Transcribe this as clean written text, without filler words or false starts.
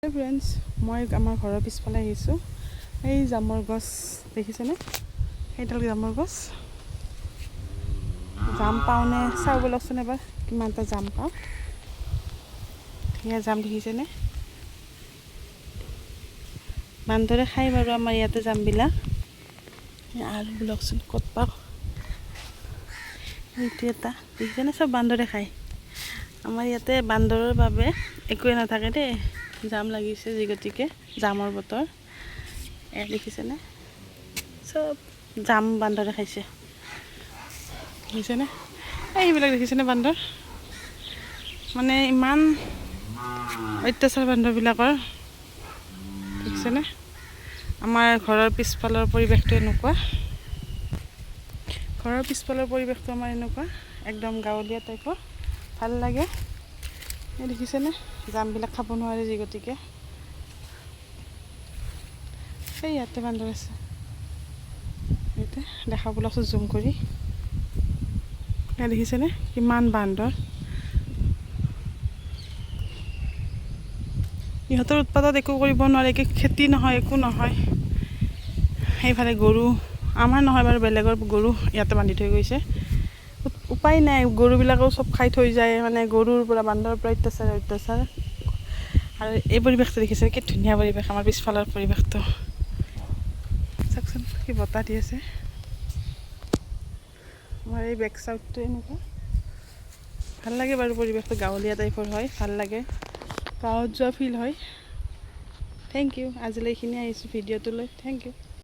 Hey friends, মই আমাৰ ঘৰৰ পিছফালে আহিছোঁ। এই জামৰ গছ দেখিছেনে? সেইডাল জামৰ গছ। জাম পাওঁনে চাওঁ বলকচোন এবাৰ কিমানটা জাম পাওঁ। ধুনীয়া জাম দেখিছেনে? বান্দৰে খাই বাৰু আমাৰ ইয়াতে জামবিলাক। আৰু বলকচোন ক'ত পাওঁ। এইটো এটা দেখিছেনে? চব বান্দৰে খায়। আমাৰ ইয়াতে বান্দৰৰ বাবে একোৱে নাথাকে দেই। জাম লাগিছে যি গতিকে জামৰ বতৰ দেখিছেনে? চব জাম বান্দৰে খাইছে দেখিছেনে? এইবিলাক দেখিছেনে বান্দৰ? মানে ইমান অত্যাচাৰ বান্দৰবিলাকৰ দেখিছেনে? আমাৰ ঘৰৰ পিছফালৰ পৰিৱেশটো এনেকুৱা। ঘৰৰ পিছফালৰ পৰিৱেশটো আমাৰ এনেকুৱা একদম গাঁৱলীয়া টাইপৰ ভাল লাগে। এই দেখিছেনে? জামবিলাক খাব নোৱাৰে যি গতিকে এই ইয়াতে বান্দৰ আছে। এইতে দেখাবলৈ আছোঁ জুম কৰি। দেখিছেনে কিমান বান্দৰ? ইহঁতৰ উৎপাতত একো কৰিব নোৱাৰে, খেতি নহয়, একো নহয়। সেইফালে গৰু আমাৰ নহয় বাৰু, বেলেগৰ গৰু ইয়াতে বান্ধি থৈ গৈছে। উপায় নাই, গৰুবিলাকেও চব খাই থৈ যায়। মানে গৰুৰ পৰা বান্দৰৰ পৰা অত্যাচাৰ আৰু এই পৰিৱেশটো দেখিছে কি ধুনীয়া পৰিৱেশ আমাৰ পিছফালৰ পৰিৱেশটো। চাওকচোন কি বতাহ দি আছে। আমাৰ এই বেক চাইডটো এনেকুৱা ভাল লাগে বাৰু, পৰিৱেশটো গাঁৱলীয়া টাইপৰ হয়, ভাল লাগে, গাঁৱত যোৱা ফিল হয়। Thank you. আজিলৈ এইখিনি আহিছোঁ ভিডিঅ'টোলৈ। Thank U.